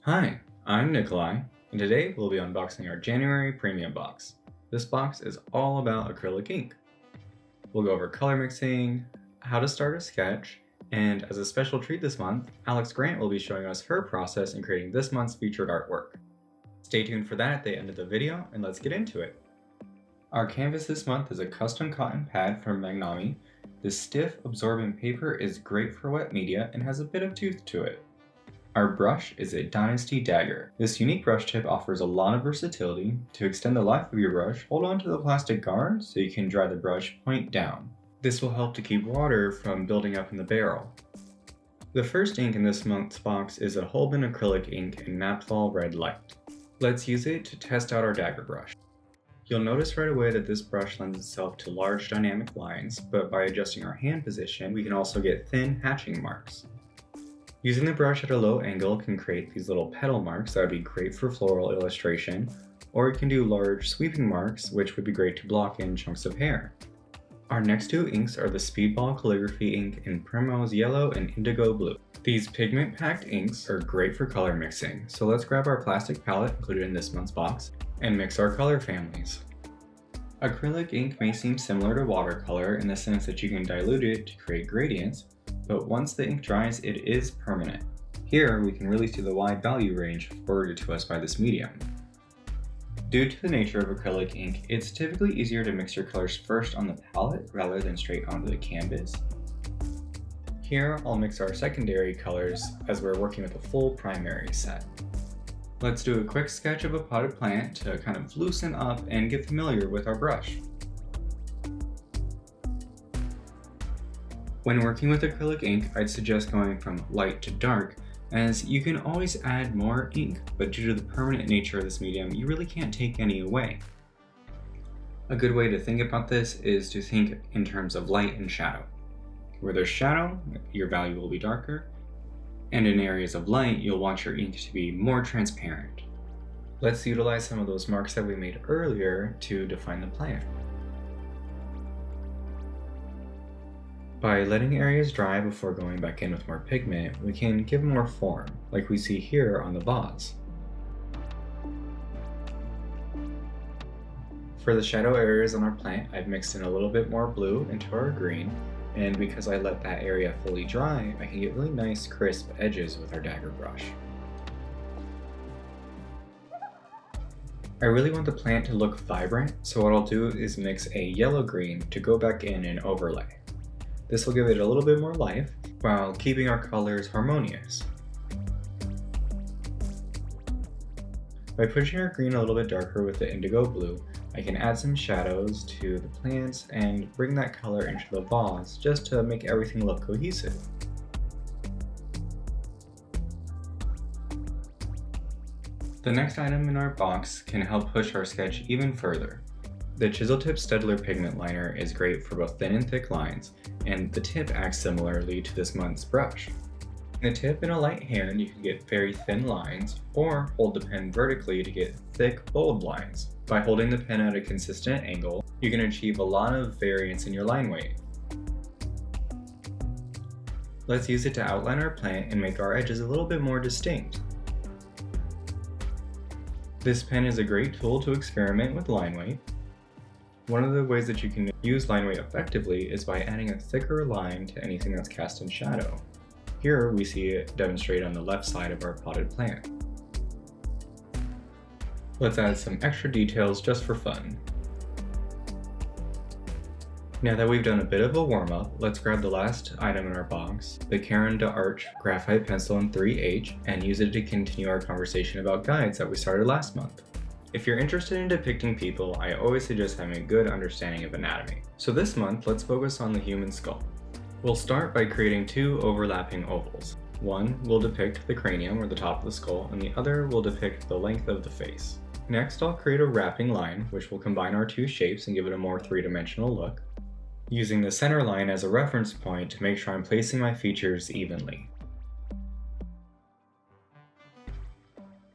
Hi, I'm Nikolai, and today we'll be unboxing our January premium box. This box is all about acrylic ink. We'll go over color mixing, how to start a sketch, and as a special treat this month, Alex Garant will be showing us her process in creating this month's featured artwork. Stay tuned for that at the end of the video, and let's get into it. Our canvas this month is a custom cotton pad from Magnami. This stiff, absorbent paper is great for wet media and has a bit of tooth to it. Our brush is a Dynasty Dagger. This unique brush tip offers a lot of versatility. To extend the life of your brush, hold on to the plastic guard so you can dry the brush point down. This will help to keep water from building up in the barrel. The first ink in this month's box is a Holbein Acrylic Ink in Naphthalene Red Light. Let's use it to test out our dagger brush. You'll notice right away that this brush lends itself to large dynamic lines, but by adjusting our hand position, we can also get thin hatching marks. Using the brush at a low angle can create these little petal marks that would be great for floral illustration, or it can do large sweeping marks, which would be great to block in chunks of hair. Our next two inks are the Speedball Calligraphy ink in Primrose Yellow and Indigo Blue. These pigment-packed inks are great for color mixing, so let's grab our plastic palette included in this month's box and mix our color families. Acrylic ink may seem similar to watercolor in the sense that you can dilute it to create gradients, but once the ink dries, it is permanent. Here, we can really see the wide value range afforded to us by this medium. Due to the nature of acrylic ink, it's typically easier to mix your colors first on the palette rather than straight onto the canvas. Here, I'll mix our secondary colors as we're working with a full primary set. Let's do a quick sketch of a potted plant to kind of loosen up and get familiar with our brush. When working with acrylic ink, I'd suggest going from light to dark, as you can always add more ink, but due to the permanent nature of this medium, you really can't take any away. A good way to think about this is to think in terms of light and shadow. Where there's shadow, your value will be darker, and in areas of light, you'll want your ink to be more transparent. Let's utilize some of those marks that we made earlier to define the plant. By letting areas dry before going back in with more pigment, we can give more form, like we see here on the vase. For the shadow areas on our plant, I've mixed in a little bit more blue into our green, and because I let that area fully dry, I can get really nice crisp edges with our dagger brush. I really want the plant to look vibrant, so what I'll do is mix a yellow-green to go back in and overlay. This will give it a little bit more life, while keeping our colors harmonious. By pushing our green a little bit darker with the indigo blue, I can add some shadows to the plants and bring that color into the vase just to make everything look cohesive. The next item in our box can help push our sketch even further. The Chisel Tip Staedtler pigment liner is great for both thin and thick lines, and the tip acts similarly to this month's brush. In the tip in a light hand, you can get very thin lines, or hold the pen vertically to get thick, bold lines. By holding the pen at a consistent angle, you can achieve a lot of variance in your line weight. Let's use it to outline our plant and make our edges a little bit more distinct. This pen is a great tool to experiment with line weight. One of the ways that you can use line weight effectively is by adding a thicker line to anything that's cast in shadow. Here we see it demonstrated on the left side of our potted plant. Let's add some extra details just for fun. Now that we've done a bit of a warm-up, let's grab the last item in our box, the Caran d'Arche Graphite Pencil in 3H, and use it to continue our conversation about guides that we started last month. If you're interested in depicting people, I always suggest having a good understanding of anatomy. So this month, let's focus on the human skull. We'll start by creating two overlapping ovals. One will depict the cranium or the top of the skull, and the other will depict the length of the face. Next, I'll create a wrapping line, which will combine our two shapes and give it a more three-dimensional look, using the center line as a reference point to make sure I'm placing my features evenly.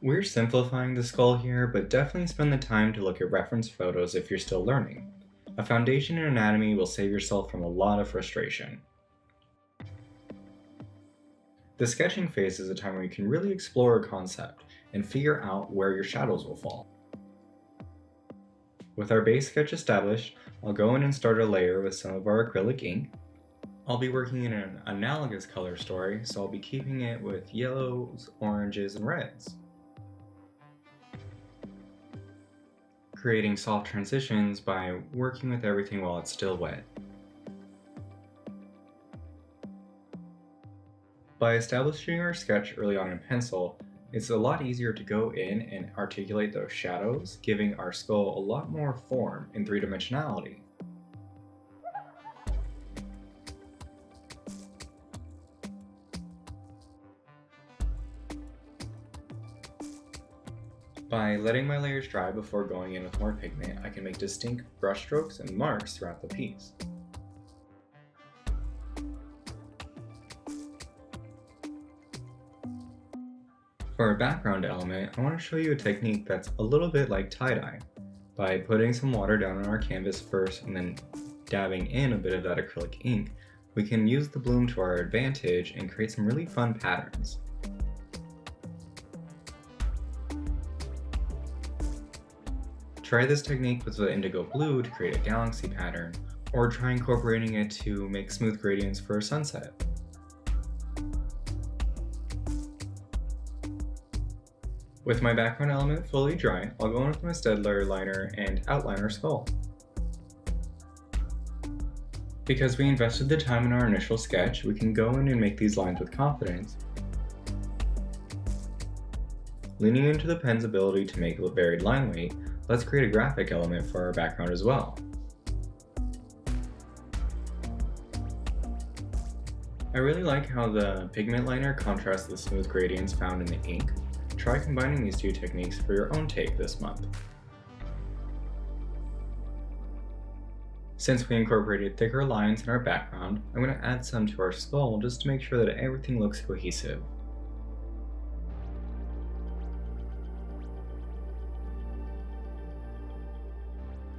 We're simplifying the skull here, but definitely spend the time to look at reference photos if you're still learning. A foundation in anatomy will save yourself from a lot of frustration. The sketching phase is a time where you can really explore a concept and figure out where your shadows will fall. With our base sketch established, I'll go in and start a layer with some of our acrylic ink. I'll be working in an analogous color story, so I'll be keeping it with yellows, oranges, and reds. Creating soft transitions by working with everything while it's still wet. By establishing our sketch early on in pencil, it's a lot easier to go in and articulate those shadows, giving our skull a lot more form and three-dimensionality. By letting my layers dry before going in with more pigment, I can make distinct brushstrokes and marks throughout the piece. For our background element, I want to show you a technique that's a little bit like tie-dye. By putting some water down on our canvas first and then dabbing in a bit of that acrylic ink, we can use the bloom to our advantage and create some really fun patterns. Try this technique with the indigo blue to create a galaxy pattern, or try incorporating it to make smooth gradients for a sunset. With my background element fully dry, I'll go in with my Staedtler liner and outline our skull. Because we invested the time in our initial sketch, we can go in and make these lines with confidence. Leaning into the pen's ability to make a varied line weight, let's create a graphic element for our background as well. I really like how the pigment liner contrasts the smooth gradients found in the ink. Try combining these two techniques for your own take this month. Since we incorporated thicker lines in our background, I'm going to add some to our skull just to make sure that everything looks cohesive.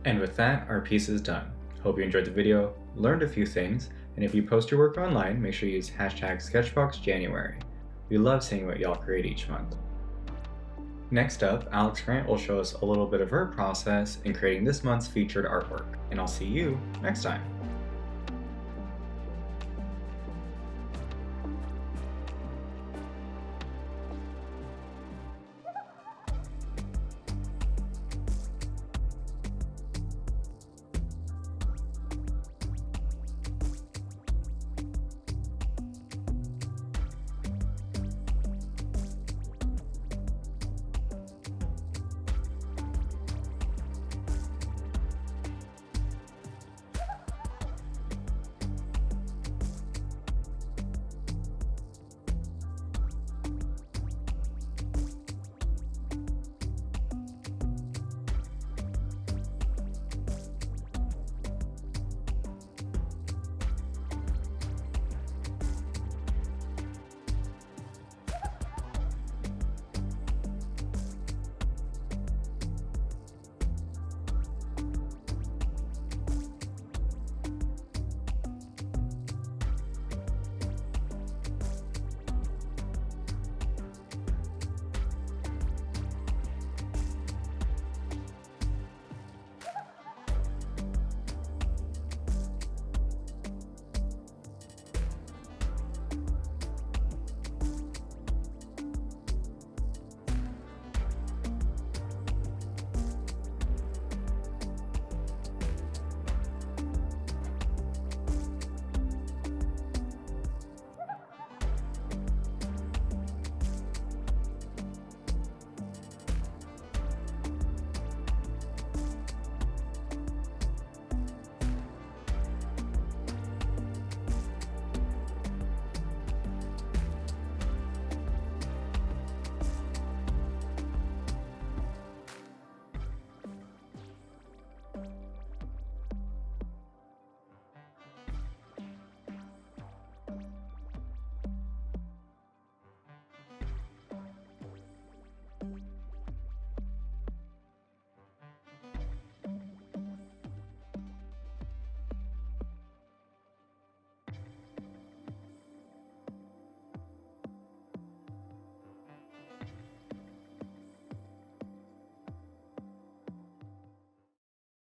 And with that, our piece is done. Hope you enjoyed the video, learned a few things, and if you post your work online, make sure you use #SketchBoxJanuary. We love seeing what y'all create each month. Next up, Alex Garant will show us a little bit of her process in creating this month's featured artwork, and I'll see you next time.